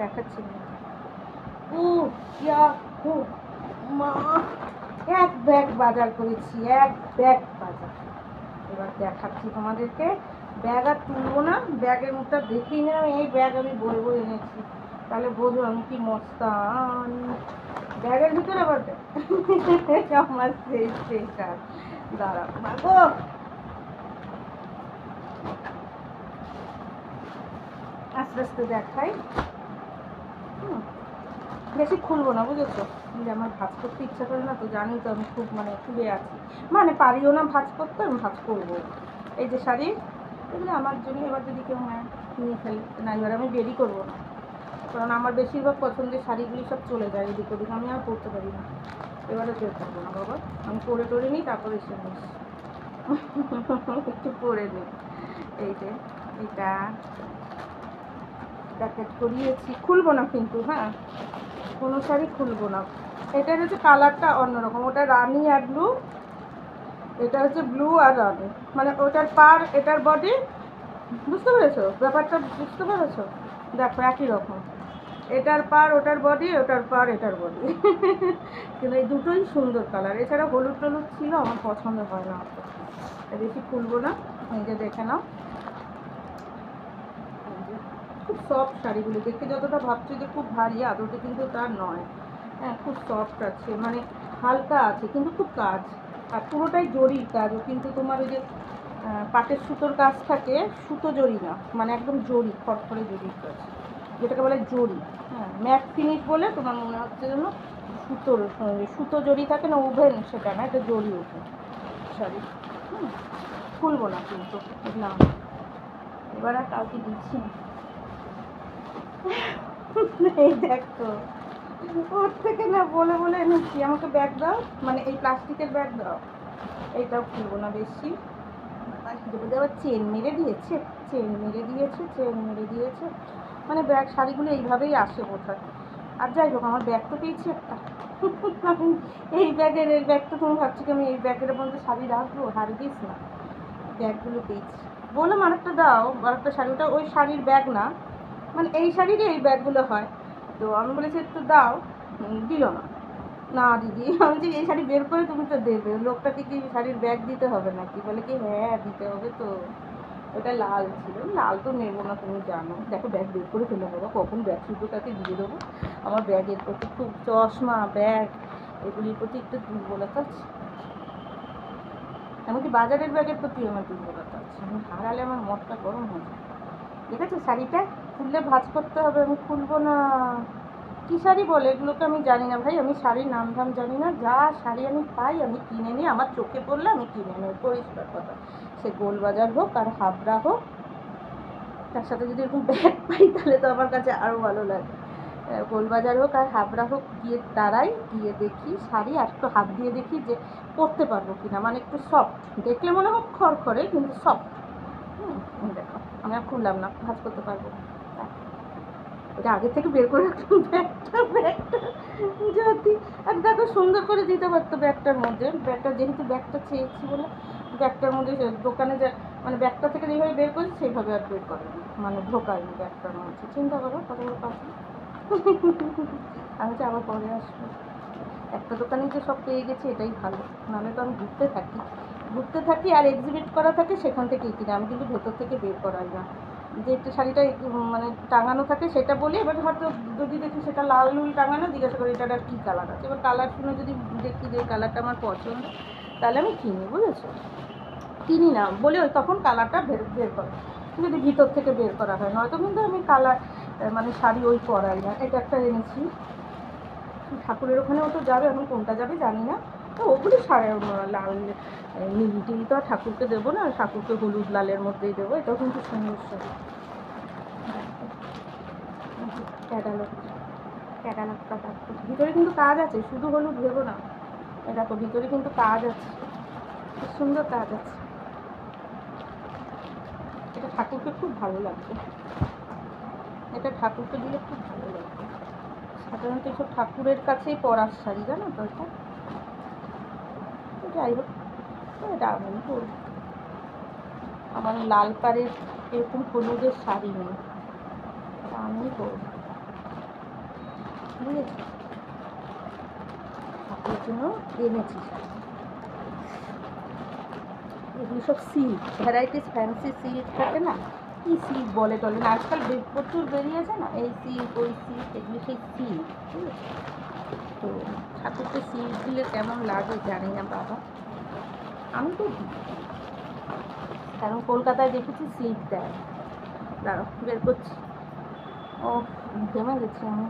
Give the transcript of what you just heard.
দেখাচ্ছি না। ও ইয়া ও মা, এক ব্যাগ বাজার করেছি, এক ব্যাগ বাজার। এবার দেখাচ্ছি তোমাদেরকে। ব্যাগ আর তুলবো না, ব্যাগের মুখটা দেখেই না এই ব্যাগ আমি বয়ে বয়ে এনেছি, তাহলে বোঝো আমি কি মস্তান। ব্যাগের ভিতরে আবার আমার সেই কাজ। দাঁড়াও মাগো, আস্তে আস্তে দেখাই। বেশি খুলবো না, বুঝেছো? যে আমার ভাজ করতে ইচ্ছা করে না, তো জানি তো আমি খুব মানে খুলে আছি, মানে পারিও না ভাজ করতে, আমি ভাজ করবো। এই যে শাড়ি, এগুলো আমার জন্য, এবার যদি কেউ নেয় নিয়ে ফেলে, না এবার আমি দেরি করবো না, কারণ আমার বেশিরভাগ পছন্দের শাড়িগুলি সব চলে যায় এদিক ওদিক, আমি আর পরতে পারি না। এবারে বের করবো না বাবা, আমি পরে টরে নিই, তারপরে এসে নিস। একটু পরে নিই। এই যে এটা প্যাকেট করিয়েছি, খুলবো না কিন্তু, হ্যাঁ কোনো শাড়ি খুলবো না। এটার হচ্ছে কালারটা অন্যরকম, ওটা রানি আর ব্লু, এটা হচ্ছে ব্লু আর রানি, মানে ওটার পার এটার বডি, বুঝতে পেরেছো ব্যাপারটা? বুঝতে পেরেছো? দেখো একই রকম, এটার পার ওটার বডি, ওটার পার এটার বডি। কিন্তু এই দুটোই সুন্দর কালার। এছাড়া হলুদ টলুদ ছিল, আমার পছন্দ হয় না অত, বেশি খুলবো না। এই যে দেখে নাও, খুব সফট শাড়িগুলো, দেখে যতটা ভাবছি যে খুব ভারী, আদতে কিন্তু তা নয়। হ্যাঁ খুব সফট আছে, মানে হালকা আছে, কিন্তু খুব কাজ, আর পুরোটাই জরির কাজ। ও কিন্তু তোমার ওই যে পাটের সুতোর কাজ থাকে, সুতো জরি না, মানে একদম জরি, খড়খড়ে জরির কাজ, যেটাকে বলে জরি। হ্যাঁ ম্যাট ফিনিশ বলে তোমার মনে হচ্ছে যেন সুতোর, সুতো জরি থাকে না, ওভেন, সেটা না, এটা জরি ওভেন শাড়ি। খুলবো না কিন্তু, না এবার আর কাউকে দিচ্ছি না। এই দেখো, ওর থেকে না বলে বলে এনেছি, আমাকে ব্যাগ দাও, মানে এই প্লাস্টিকের ব্যাগ দাও। এইটাও খুলবো না বেশি, আবার চেন মেরে দিয়েছে, চেন মেরে দিয়েছে, চেন মেরে দিয়েছে, মানে ব্যাগ শাড়িগুলো এইভাবেই আসে বোধহয়। আর যাই হোক, আমার ব্যাগ তো পেয়েছি একটা। আমি এই ব্যাগের, এই ব্যাগটা তুমি ভাবছি কি আমি এই ব্যাগের মধ্যে শাড়ি রাখবো? হারগিস না, ব্যাগগুলো পেয়েছি। বললাম আরেকটা দাও, আরেকটা শাড়ি, ওটা ওই শাড়ির ব্যাগ না, মানে এই শাড়িরই এই ব্যাগগুলো হয়। তো আমি বলেছি একটু দাও, দিল না। না দিদি, আমি যে এই শাড়ি বের করে তুমি তো দেবে, লোকটাকে কি শাড়ির ব্যাগ দিতে হবে নাকি? বলে কি হ্যাঁ দিতে হবে তো। ওটা লাল ছিল, লাল তো নেবো না তুমি জানো। দেখো ব্যাগ বের করে ফেলে বাবা, কখন ব্যাগ শুধু তাকে দিয়ে দেবো। আমার ব্যাগের প্রতি খুব, চশমা ব্যাগ এগুলির প্রতি একটু দুর্বলতা আছে, এমনকি বাজারের ব্যাগের প্রতি আমার দুর্বলতা আছে। আমি হারালে আমার মনটা গরম হয়ে যায়। ঠিক আছে, শাড়িটা খুললে ভাঁজ করতে হবে, আমি খুলবো না। কী শাড়ি বলে এগুলোকে আমি জানি না ভাই, আমি শাড়ির নাম ধাম জানি না, যা শাড়ি আমি পাই আমি কিনে নিই, আমার চোখে পড়লে আমি কিনে নিই, পরিষ্কার কথা। সে গোলবাজার হোক আর হাবড়া হোক, তার সাথে যদি এরকম ব্যাগ পাই তাহলে তো আমার কাছে আরও ভালো লাগে। গোলবাজার হোক আর হাবড়া হোক, গিয়ে দাঁড়াই, গিয়ে দেখি শাড়ি, আর একটু হাত দিয়ে দেখি যে পরতে পারবো কিনা, মানে একটু সফট, দেখলে মনে হোক খড়খড়ে কিন্তু সফট। দেখো আমি আর খুললাম না, ভাঁজ করতে পারবো। ওটা আগে থেকে বের করে রাখলাম, ব্যাগটা যদি, আর দেখো সুন্দর করে দিতে পারতো ব্যাগটার মধ্যে, ব্যাগটা যেহেতু ব্যাগটা চেয়েছি বলে ব্যাগটার মধ্যে দোকানে যা, মানে ব্যাগটা থেকে যেভাবে বের করেছি সেইভাবে আর বের করেনি, মানে ঢোকায়নি ব্যাগটার মধ্যে। চিন্তা করো কত বড় কথা। আমি তো আবার পরে আসবো, একটা দোকানে যে সব পেয়ে গেছি এটাই ভালো, নাহলে তো আমি ঘুরতে থাকি আর এক্সিবিট করা থাকে, সেখান থেকেই কিনে, আমি কিন্তু ভেতর থেকে বের করাই না। যে একটা শাড়িটা মানে টাঙানো থাকে সেটা বলি, এবার হয়তো যদি দেখি সেটা লাল লুল টাঙানো, জিজ্ঞাসা করি এটার কী কালার আছে, এবার কালার শুনে যদি দেখি যে কালারটা আমার পছন্দ, তাহলে আমি কিনি, বুঝেছো? কিনি না বলে ওই তখন কালারটা বের করে, যদি ভিতর থেকে বের করা হয়, নয়তো কিন্তু আমি কালার মানে শাড়ি ওই পরাই না। এটা একটা এনেছি, ঠাকুরের ওখানেও তো যাবে, এখন কোনটা যাবে জানি না, তো ওগুলো সাড়ে লাল নীল টিল তো আর ঠাকুরকে দেবো না, ঠাকুরকে হলুদ লালের মধ্যেই দেবো। এটাও কিন্তু সুন্দর শাড়ি, ক্যাটালগ, ক্যাটালগটা দেখো, ভিতরে কিন্তু কাজ আছে, শুধু হলুদ ভেবো না। দেখো ভিতরে কিন্তু কাজ আছে, খুব সুন্দর কাজ আছে। এটা ঠাকুরকে খুব ভালো লাগবে, এটা ঠাকুরকে দিলে খুব ভালো লাগবে। সাধারণত এইসব ঠাকুরের কাছেই পরার শাড়ি, জানো তো এটা। যাই হোক, এটা আমি করবো, আমার লাল পাড়ের এরকম হলুদের শাড়ি নেই, এটা আমি করবো। বুঝেছি, ঠাকুরের জন্য এনেছি। এগুলো সব সিল্ক, ভ্যারাইটিস ফ্যান্সি সিল্ক থাকে না, কী সিল্ক বলে টলে না, আজকাল প্রচুর বেরিয়েছে না, এই সিল্ক ওই সিল্ক, এগুলো সেই সিল্ক, ঠিক আছে। তো ঠাকুরকে সিল্ক দিলে কেমন লাগে জানি না বাবা, আমি তো দিই, কারণ কলকাতায় দেখেছি সিল্ক দেয়। দাঁড়াও বের করছি। ও ঘেমে গেছি আমি।